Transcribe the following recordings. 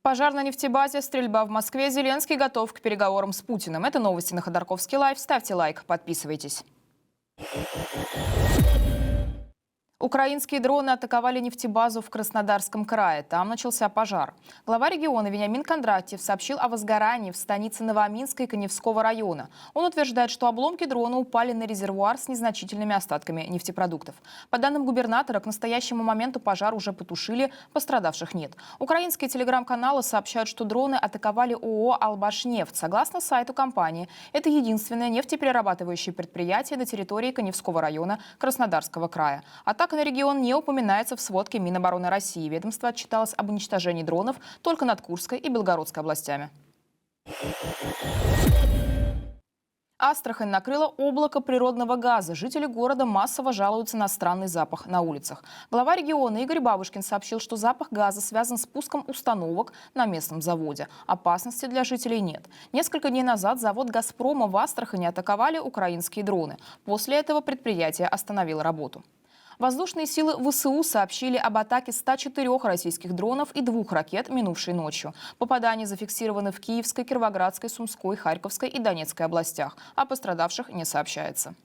Пожар на нефтебазе, стрельба в Москве. Зеленский готов к переговорам с Путиным. Это новости на Ходорковский лайв. Ставьте лайк, подписывайтесь. Украинские дроны атаковали нефтебазу в Краснодарском крае. Там начался пожар. Глава региона Вениамин Кондратьев сообщил о возгорании в станице Новоминска и Каневского района. Он утверждает, что обломки дрона упали на резервуар с незначительными остатками нефтепродуктов. По данным губернатора, к настоящему моменту пожар уже потушили, пострадавших нет. Украинские телеграм-каналы сообщают, что дроны атаковали ООО «Албашнефть». Согласно сайту компании, это единственное нефтеперерабатывающее предприятие на территории Каневского района Краснодарского края. Атака на регион не упоминается в сводке Минобороны России. Ведомство отчиталось об уничтожении дронов только над Курской и Белгородской областями. Астрахань накрыло облако природного газа. Жители города массово жалуются на странный запах на улицах. Глава региона Игорь Бабушкин сообщил, что запах газа связан с пуском установок на местном заводе. Опасности для жителей нет. Несколько дней назад завод «Газпрома» в Астрахани атаковали украинские дроны. После этого предприятие остановило работу. Воздушные силы ВСУ сообщили об атаке 104 российских дронов и 2 ракет минувшей ночью. Попадания зафиксированы в Киевской, Кировоградской, Сумской, Харьковской и Донецкой областях. О пострадавших не сообщается.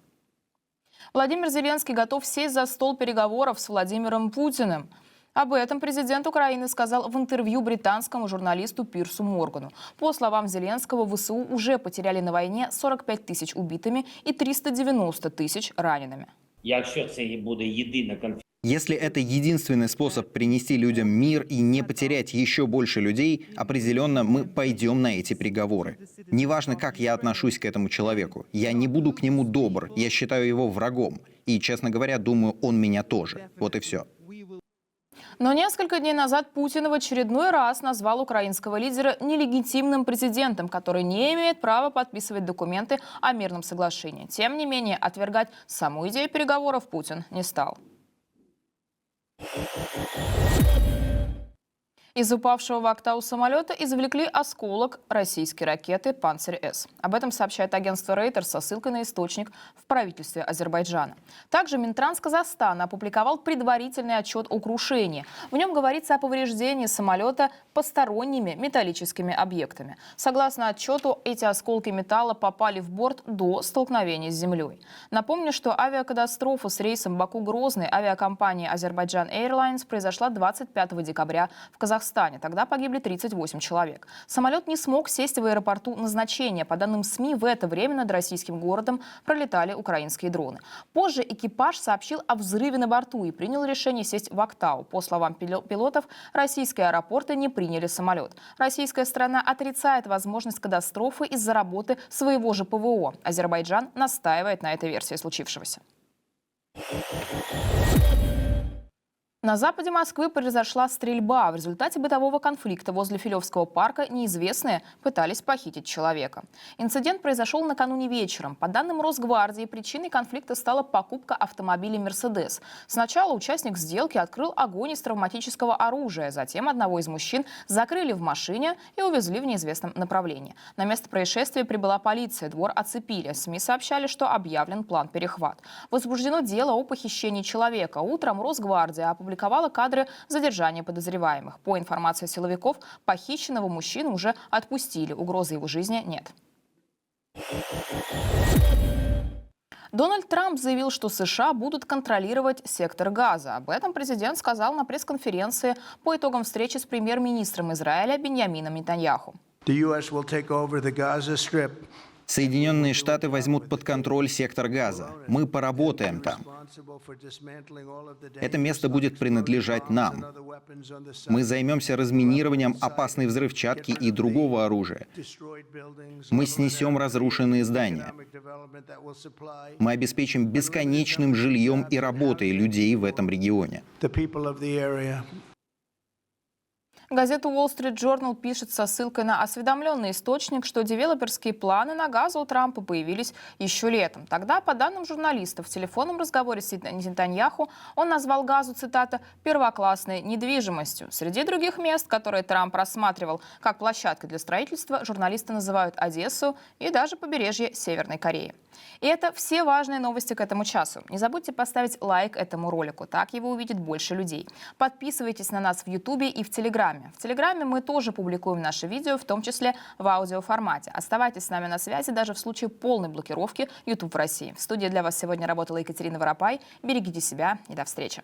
Владимир Зеленский готов сесть за стол переговоров с Владимиром Путиным. Об этом президент Украины сказал в интервью британскому журналисту Пирсу Моргану. По словам Зеленского, ВСУ уже потеряли на войне 45 тысяч убитыми и 390 тысяч ранеными. Если это единственный способ принести людям мир и не потерять еще больше людей, определенно мы пойдем на эти переговоры. Неважно, как я отношусь к этому человеку. Я не буду к нему добр, я считаю его врагом. И, честно говоря, думаю, он меня тоже. Вот и все. Но несколько дней назад Путин в очередной раз назвал украинского лидера нелегитимным президентом, который не имеет права подписывать документы о мирном соглашении. Тем не менее, отвергать саму идею переговоров Путин не стал. Из упавшего в Актау самолета извлекли осколок российской ракеты «Панцирь-С». Об этом сообщает агентство Рейтер со ссылкой на источник в правительстве Азербайджана. Также Минтранс Казахстана опубликовал предварительный отчет о крушении. В нем говорится о повреждении самолета посторонними металлическими объектами. Согласно отчету, эти осколки металла попали в борт до столкновения с землей. Напомню, что авиакатастрофа с рейсом Баку-Грозный авиакомпании Азербайджан Airlines произошла 25 декабря в Казахстане. Тогда погибли 38 человек. Самолет не смог сесть в аэропорту назначения. По данным СМИ, в это время над российским городом пролетали украинские дроны. Позже экипаж сообщил о взрыве на борту и принял решение сесть в Актау. По словам пилотов, российские аэропорты не приняли самолет. Российская сторона отрицает возможность катастрофы из-за работы своего же ПВО. Азербайджан настаивает на этой версии случившегося. На западе Москвы произошла стрельба. В результате бытового конфликта возле Филевского парка неизвестные пытались похитить человека. Инцидент произошел накануне вечером. По данным Росгвардии, причиной конфликта стала покупка автомобиля «Мерседес». Сначала участник сделки открыл огонь из травматического оружия. Затем одного из мужчин закрыли в машине и увезли в неизвестном направлении. На место происшествия прибыла полиция. Двор оцепили. СМИ сообщали, что объявлен план перехват. Возбуждено дело о похищении человека. Утром Росгвардия опубликовала кадры задержания подозреваемых. По информации силовиков, похищенного мужчину уже отпустили. Угрозы его жизни нет. Дональд Трамп заявил, что США будут контролировать сектор Газа. Об этом президент сказал на пресс-конференции по итогам встречи с премьер-министром Израиля Биньямином Нетаньяху. Соединенные Штаты возьмут под контроль сектор Газа. Мы поработаем там. Это место будет принадлежать нам. Мы займемся разминированием опасной взрывчатки и другого оружия. Мы снесем разрушенные здания. Мы обеспечим бесконечным жильем и работой людей в этом регионе. Газета Wall Street Journal пишет со ссылкой на осведомленный источник, что девелоперские планы на газ у Трампа появились еще летом. Тогда, по данным журналистов, в телефонном разговоре с Нетаньяху он назвал Газу, цитата, «первоклассной недвижимостью». Среди других мест, которые Трамп рассматривал как площадкой для строительства, журналисты называют Одессу и даже побережье Северной Кореи. И это все важные новости к этому часу. Не забудьте поставить лайк этому ролику, так его увидит больше людей. Подписывайтесь на нас в Ютубе и в Телеграме. Телеграме. В Телеграме мы тоже публикуем наши видео, в том числе в аудиоформате. Оставайтесь с нами на связи даже в случае полной блокировки YouTube в России. В студии для вас сегодня работала Екатерина Воропай. Берегите себя и до встречи.